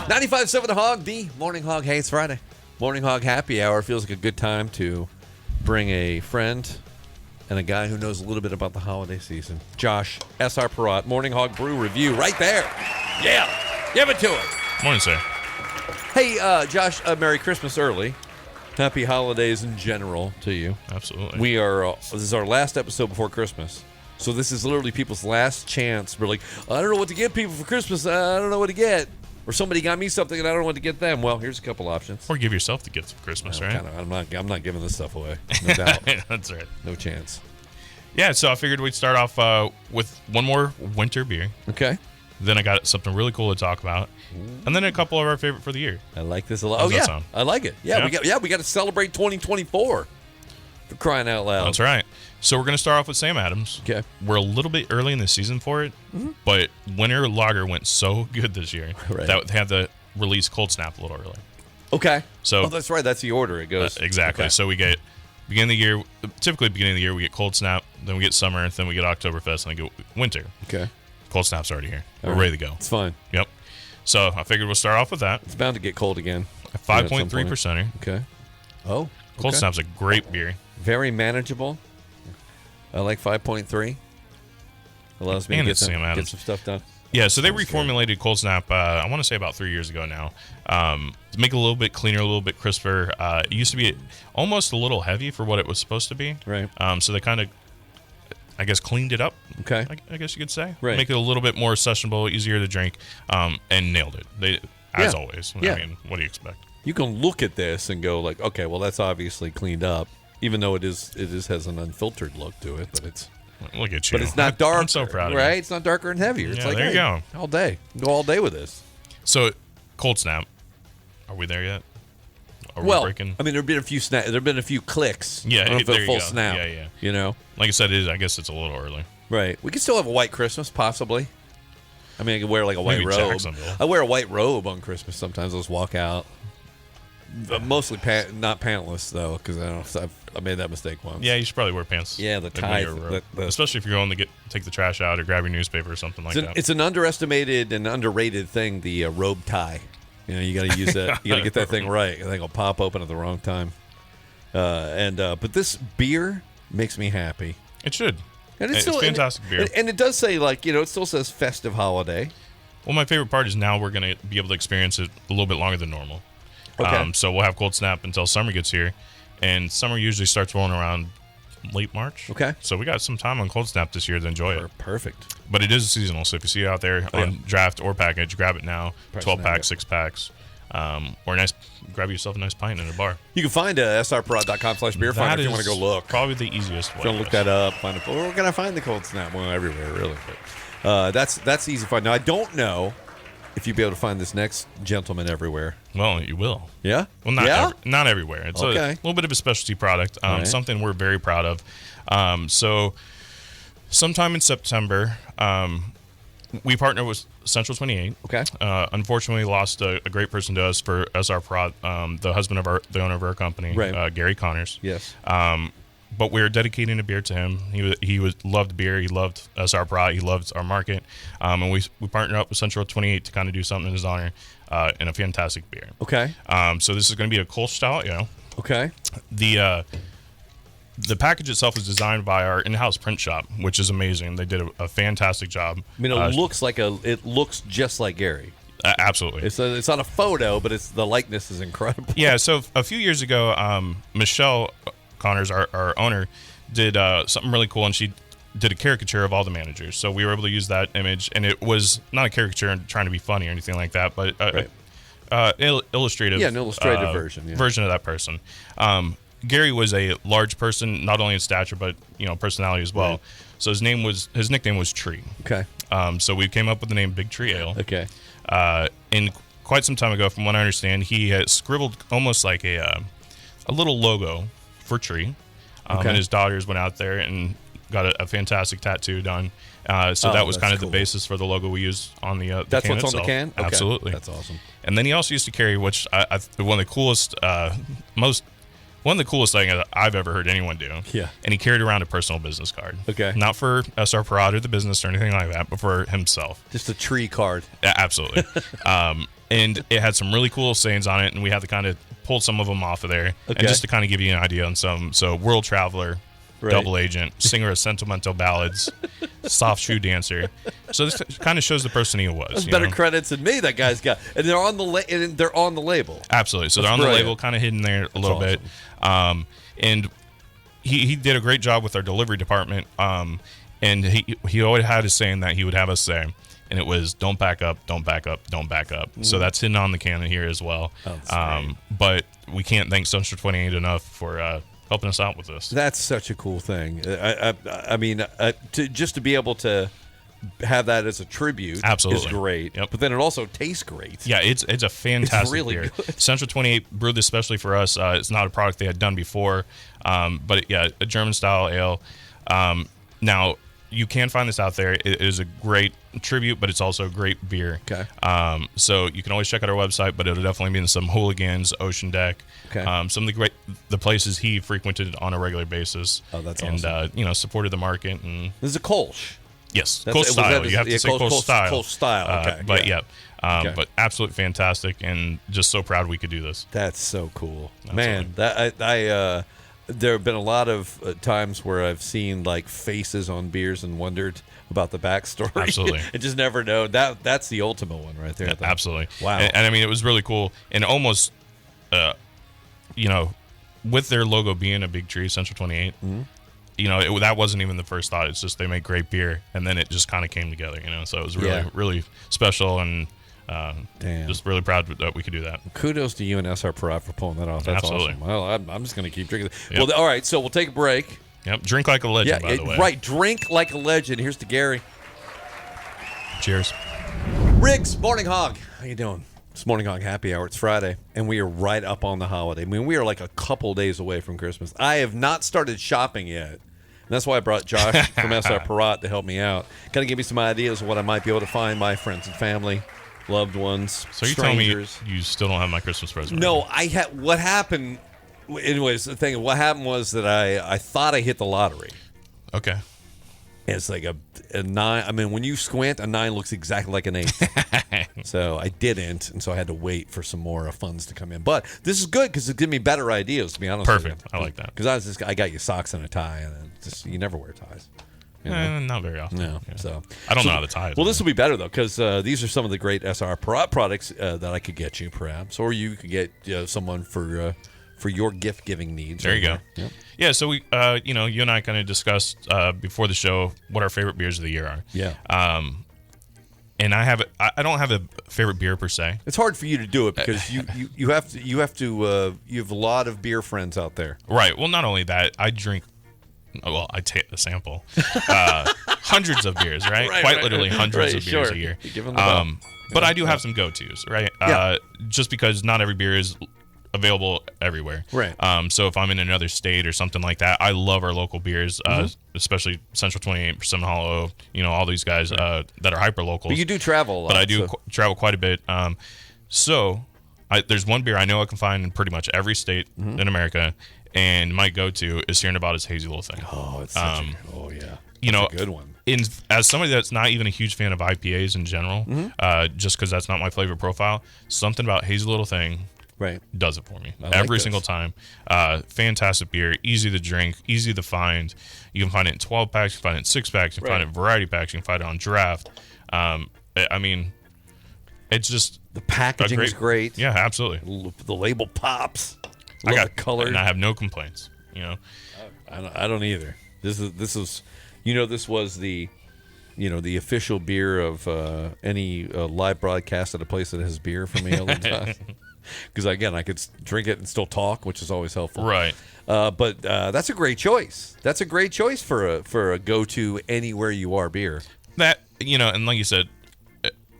95.7 Hog, the Morning Hog. Hey, it's Friday. Morning Hog happy hour. Feels like a good time to bring a friend and a guy who knows a little bit about the holiday season. Josh, S.R. Perrott, Morning Hog Brew Review, right there. Yeah, give it to him. Morning, sir. Hey, Josh, Merry Christmas early. Happy holidays in general to you. Absolutely. We are, this is our last episode before Christmas. So this is literally people's last chance. We're like, I don't know what to get people for Christmas. I don't know what to get. Or somebody got me something and I don't know what to get them. Well, here's a couple options. Or give yourself the gift of Christmas, right? I'm not giving this stuff away. No doubt. That's right. No chance. Yeah, so I figured we'd start off with one more winter beer. Okay. Then I got something really cool to talk about. And then a couple of our favorite for the year. I like this a lot. How's Oh, that yeah. sound? I like it. Yeah, we got to celebrate 2024 for crying out loud. That's right. So we're going to start off with Sam Adams. Okay. We're a little bit early in the season for it, but Winter Lager went so good this year that they had to release Cold Snap a little early. Okay. So that's right. That's the order it goes. Exactly. Okay. So we get beginning of the year, typically beginning of the year, we get Cold Snap, then we get Summer, then we get Oktoberfest, and then we get Winter. Okay. Cold Snap's already here. All We're ready to go. It's fine. Yep. So I figured we'll start off with that. It's bound to get cold again. 5.3%. Okay. Oh. Cold okay. Snap's a great beer. Very manageable. I like 5.3. Allows me And to it's Sam get Adams. some stuff done. Yeah, so they Sounds reformulated Cold Snap, I want to say about 3 years ago now, to make it a little bit cleaner, a little bit crisper. It used to be almost a little heavy for what it was supposed to be. Right. So they kind of, I guess, cleaned it up. Okay. I guess you could say. Right. Make it a little bit more sessionable, easier to drink, and nailed it. They, as always. Yeah. I mean, what do you expect? You can look at this and go like, okay, well, that's obviously cleaned up, even though it is has an unfiltered look to it, but it's Look at you. but it's not dark. I'm so proud of you. right? It's not darker and heavier. It's Yeah, like, there you go. all day. Go all day with this. So, Cold Snap. Are we there yet? Are we Well, breaking? I mean, there've been a few there've been a few clicks. Yeah, I don't know if there a you full go. snap. Yeah. You know, Like I said, I guess it's a little early. right? We could still have a white Christmas, possibly. I mean, I could wear like a white Maybe robe. Jacksonville. I wear a white robe on Christmas sometimes. I'll just walk out. Mostly not pantless though, because I don't know. I made that mistake once. Yeah, you should probably wear pants. Yeah, the Like when tie. you're a robe. Especially if you're going to take the trash out or grab your newspaper or something like that. It's an underestimated and underrated thing. The robe tie. You know, you got to use that. You got to get that thing right. I think it'll pop open at the wrong time. But this beer makes me happy. It should. And It's fantastic beer. And it does say it still says festive holiday. Well, my favorite part is now we're going to be able to experience it a little bit longer than normal. Okay. So we'll have Cold Snap until summer gets here. And summer usually starts rolling around late March. Okay. So we got some time on Cold Snap this year to enjoy it. Perfect. But it is seasonal. So if you see it out there on draft or package, grab it now. Price 12 now, packs, 6 packs. Or grab yourself a nice pint in a bar. You can find srprod.com/beer finder if you want to go look. Probably the easiest way. If you want to look that up, find it. Where can I find the Cold Snap? Well, everywhere, really. But that's easy to find. Now, I don't know if you'll be able to find this next gentleman everywhere. Well, you will. Yeah? Well, not everywhere. It's Okay. a little bit of a specialty product, right. something we're very proud of. So sometime in September, we partner with Central 28. Okay. Unfortunately, lost a great person to us as our prod, the husband of the owner of our company, Right. Gary Connors. Yes. But we're dedicating a beer to him. He loved beer. He loved SR Prod. He loved our market. And we partnered up with Central 28 to kind of do something in his honor, and a fantastic beer. Okay. So this is going to be a Kolsch Stout, Okay. The package itself was designed by our in-house print shop, which is amazing. They did a fantastic job. I mean, it looks just like Gary. Absolutely. It's not a photo, but the likeness is incredible. Yeah. So a few years ago, Michelle Connors, our owner, did something really cool, and she did a caricature of all the managers. So we were able to use that image, and it was not a caricature and trying to be funny or anything like that, but illustrative. Yeah, an illustrative version. Yeah. Version of that person. Gary was a large person, not only in stature but personality as well. Right. So his nickname was Tree. Okay. So we came up with the name Big Tree Ale. Okay. And quite some time ago, from what I understand, he had scribbled almost like a little logo for Tree. Okay. And his daughters went out there and got a fantastic tattoo done. So that was kind of cool. the basis for the logo we used on the That's can what's itself. on the can? Okay. Absolutely. That's awesome. And then he also used to carry, which one of the coolest, one of the coolest things I've ever heard anyone do. Yeah. And he carried around a personal business card. Okay. Not for SR Parade or the business or anything like that, but for himself. Just a tree card. Yeah, absolutely. and it had some really cool sayings on it, and we had to kind of pull some of them off of there, and just to kind of give you an idea on some. So, world traveler, double agent, singer of sentimental ballads, soft shoe dancer. So this kind of shows the person he was. That's better credits than me. That guy's got, and they're on the label. Absolutely. So they're on the label, kind of hidden there a little bit. And he did a great job with our delivery department. And he always had a saying that he would have us say, and it was, "Don't back up, don't back up, don't back up." So that's hidden on the can here as well. But we can't thank Central 28 enough for helping us out with this. That's such a cool thing. I mean, just to be able to have that as a tribute is great. Yep. But then it also tastes great. Yeah, it's a fantastic really beer. Good. Central 28 brewed this especially for us. It's not a product they had done before, but a German style ale. Now you can find this out there. It is a great tribute, but it's also a great beer. Okay. So you can always check out our website, but it'll definitely be in some Hooligans, Ocean Deck. Okay. Some of the places he frequented on a regular basis. Oh, that's awesome. And supported the market. And this is a Kolsch. Yes, Kolsch style. You have to say Kolsch style. Kolsch style. Okay. But absolutely fantastic, and just so proud we could do this. That's so cool, Absolutely. man. There have been a lot of times where I've seen like faces on beers and wondered about the backstory. Absolutely. And just never know. That's the ultimate one right there. Absolutely. Wow. And I mean, it was really cool, and almost, with their logo being a big tree, Central 28. Mm-hmm. That wasn't even the first thought. It's just they make great beer, and then it just kind of came together. So it was really, really special, and just really proud that we could do that. Kudos to you and SR Perot for pulling that off. That's Absolutely. awesome. Well, I'm just going to keep drinking. Yep. Well, all right. So we'll take a break. Yep. Drink like a legend, by the way. Right. Drink like a legend. Here's to Gary. Cheers. Riggs, Morning Hog. How you doing? It's Morning Hog Happy Hour. It's Friday, and we are right up on the holiday. I mean, we are like a couple days away from Christmas. I have not started shopping yet. And that's why I brought Josh from SR Perot to help me out. Kind of give me some ideas of what I might be able to find my friends and family, loved ones, So you're strangers. telling me you still don't have my Christmas present? No, what happened, anyways, the thing, what happened was that I thought I hit the lottery. Okay. It's like a 9. I mean, when you squint, a 9 looks exactly like an 8. So I didn't, and so I had to wait for some more funds to come in. But this is good because it gives me better ideas, to be honest with you. Perfect. I like that. Because I got you socks and a tie, and you never wear ties. Not very often. No. Yeah. So I don't know how to tie it. Well, this will be better, though, because these are some of the great SR Perot products that I could get you, perhaps. Or you could get someone for your gift-giving needs. There you go. Yep. Yeah, so we, you and I kind of discussed before the show what our favorite beers of the year are. Yeah. And I don't have a favorite beer per se. It's hard for you to do it because you have a lot of beer friends out there. Right. Well, not only that, I take the sample. Hundreds of beers, right? Quite literally hundreds of beers a year. But I do have some go-tos, right? Yeah. Just because not every beer is available everywhere. Right. So if I'm in another state or something like that, I love our local beers, especially Central 28, Persimmon Hollow, all these guys that are hyper locals. But you do travel a lot. But I do travel quite a bit. There's one beer I know I can find in pretty much every state in America, and my go-to is here in Nevada's Hazy Little Thing. Oh, it's such a good one. As somebody that's not even a huge fan of IPAs in general, just because that's not my flavor profile, something about Hazy Little Thing does it for me every single time. Fantastic beer, easy to drink, easy to find. You can find it in 12 packs, you can find it in 6 packs, you can find it in variety packs, you can find it on draft. I mean, it's just the packaging is great. Yeah, absolutely. The label pops. I got the color, and I have no complaints. I don't either. This is this was the the official beer of any live broadcast at a place that has beer for me all the time. Because again, I could drink it and still talk, which is always helpful. Right. But that's a great choice. That's a great choice for a go-to anywhere you are beer. That and like you said,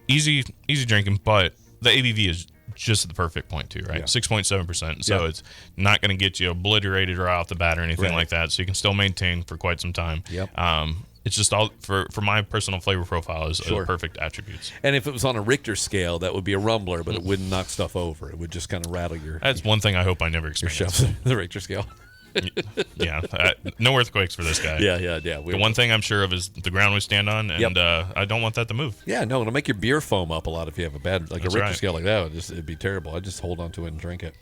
easy drinking, but the ABV is just the perfect point too, right? 6.7%. So it's not going to get you obliterated right off the bat or anything like that. So you can still maintain for quite some time. Yep. It's just all for my personal flavor profile is perfect attributes. And if it was on a Richter scale, that would be a rumbler, but it wouldn't knock stuff over. It would just kind of rattle your. That's one thing I hope I never experience. The Richter scale. Yeah, no earthquakes for this guy. Yeah. The one thing I'm sure of is the ground we stand on, and I don't want that to move. Yeah, no, it'll make your beer foam up a lot if you have a bad, like That's a Richter right. scale like that. It'd be terrible. I just hold on to it and drink it.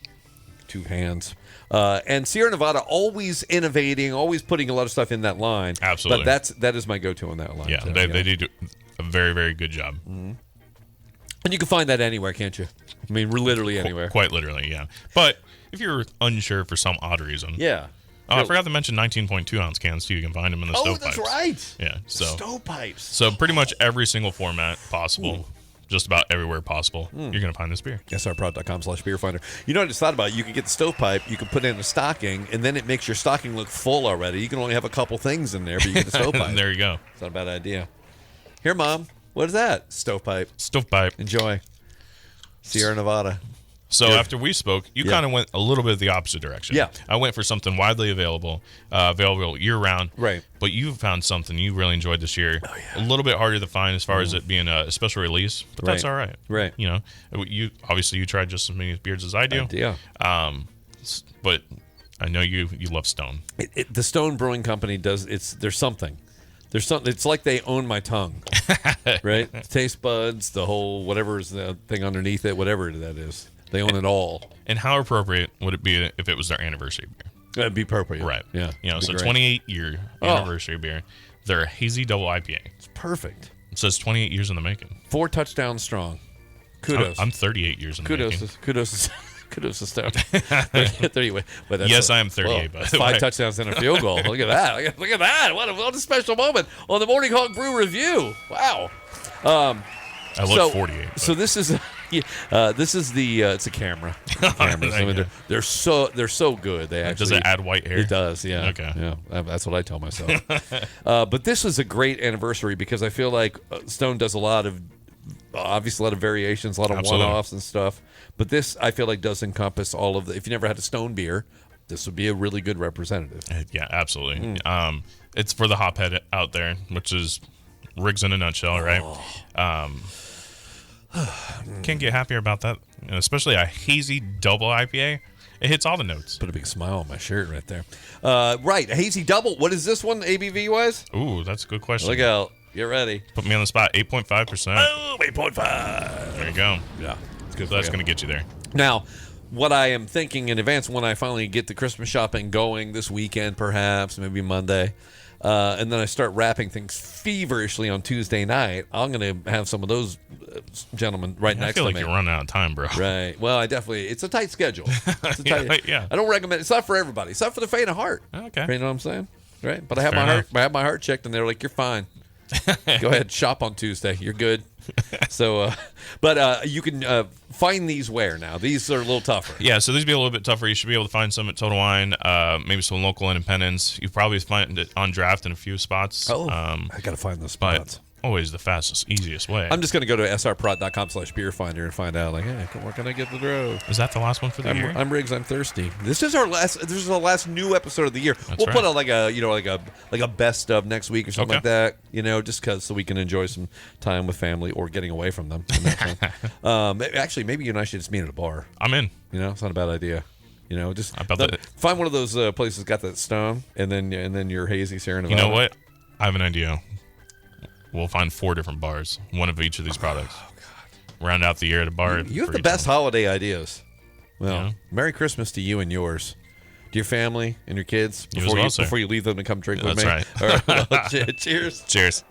2 hands. And Sierra Nevada always innovating, always putting a lot of stuff in that line. Absolutely. But that is my go-to on that line. Yeah, too, they do a very, very good job. And you can find that anywhere, can't you? I mean, literally anywhere. Quite literally, yeah. But if you're unsure for some odd reason, Yeah. Oh, I forgot to mention 19.2 ounce cans too. You can find them in the stovepipes. Oh, that's right. Yeah, so Stovepipes. So pretty much every single format possible, just about everywhere possible, you're gonna find this beer. SRprod.com/beer finder. You know what I just thought about? You can get the stovepipe, you can put it in a stocking, and then it makes your stocking look full already. You can only have a couple things in there, but you get the stovepipe. There you go. It's not a bad idea. Here, Mom. What is that? Stovepipe. Stovepipe. Enjoy. Sierra Nevada. So Good. after we spoke, you kind of went a little bit the opposite direction. Yeah. I went for something widely available year round. Right. But you found something you really enjoyed this year. Oh, yeah. A little bit harder to find as far as it being a special release, but that's Right. all right. Right. You know, you tried just as many beers as I do. Yeah. But I know you love Stone. The Stone Brewing Company does. There's something. It's like they own my tongue, right? The taste buds, the whole whatever is the thing underneath it, whatever that is. They own it all. And how appropriate would it be if it was their anniversary beer? That'd be appropriate. Right. Yeah. You know, It'd so be great. 28-year anniversary beer. They're a hazy double IPA. It's perfect. It says 28 years in the making. 4 touchdowns strong. Kudos. I'm 38 years in the making. Kudos to Stone. 30, but that's Yes, I am 38, by the 5 way. touchdowns and a field goal. Look at that. Look at that. What a special moment on the Morning Hog Brew review. Wow. I look 48. But. So this is it's a camera. Cameras. I mean, they're so good. They actually Does it add white hair? It does. Yeah. Okay. Yeah. That's what I tell myself. But this is a great anniversary because I feel like Stone does a lot of variations, a lot of Absolutely. one-offs and stuff. But this, I feel like, does encompass all of the. If you never had a Stone beer, this would be a really good representative. Yeah, absolutely. It's for the hophead out there, which is Riggs in a nutshell, right? Can't get happier about that. You know, especially a hazy double IPA. It hits all the notes. Put a big smile on my shirt right there. Right, a hazy double. What is this one, ABV wise? Ooh, that's a good question. Look out. Get ready. Put me on the spot. 8.5%. Oh, 8.5. There you go. Yeah. It's good So that's going to get you there. Now, what I am thinking in advance when I finally get the Christmas shopping going this weekend, perhaps, maybe Monday, and then I start wrapping things feverishly on Tuesday night, I'm going to have some of those gentlemen right next to me. I feel like you're running out of time, bro. Right. Well, it's a tight schedule. It's a tight, Yeah. I don't recommend it's not for everybody. It's not for the faint of heart. Okay. You know what I'm saying? Right. But I Fair enough. I have my heart checked, and they're like, "You're fine. Go ahead, shop on Tuesday. You're good." So, but you can find these where now? These are a little tougher. Yeah, so these be a little bit tougher. You should be able to find some at Total Wine, maybe some local independents. You probably find it on draft in a few spots. I got to find those spots. But always the fastest, easiest way. I'm just going to go to srprod.com/beer finder and find out, like, hey, where can I get the Drew? Is that the last one for the year? I'm Riggs. I'm thirsty. This is our last new episode of the year. We'll put out like a best of next week or something like that. You know, just because so we can enjoy some time with family or getting away from them. Actually, maybe you and I should just meet at a bar. I'm in. You know, it's not a bad idea. You know, just I bet that- find one of those places got that Stone, and then your hazy Sierra Nevada. You know what? I have an idea. We'll find 4 different bars, one of each of these products. Oh, God. Round out the year at a bar. You have the best holiday ideas. Well, Yeah. Merry Christmas to you and yours. To your family and your kids You as well, sir. before you leave them to come drink with That's me. right. All right. Well, cheers. Cheers.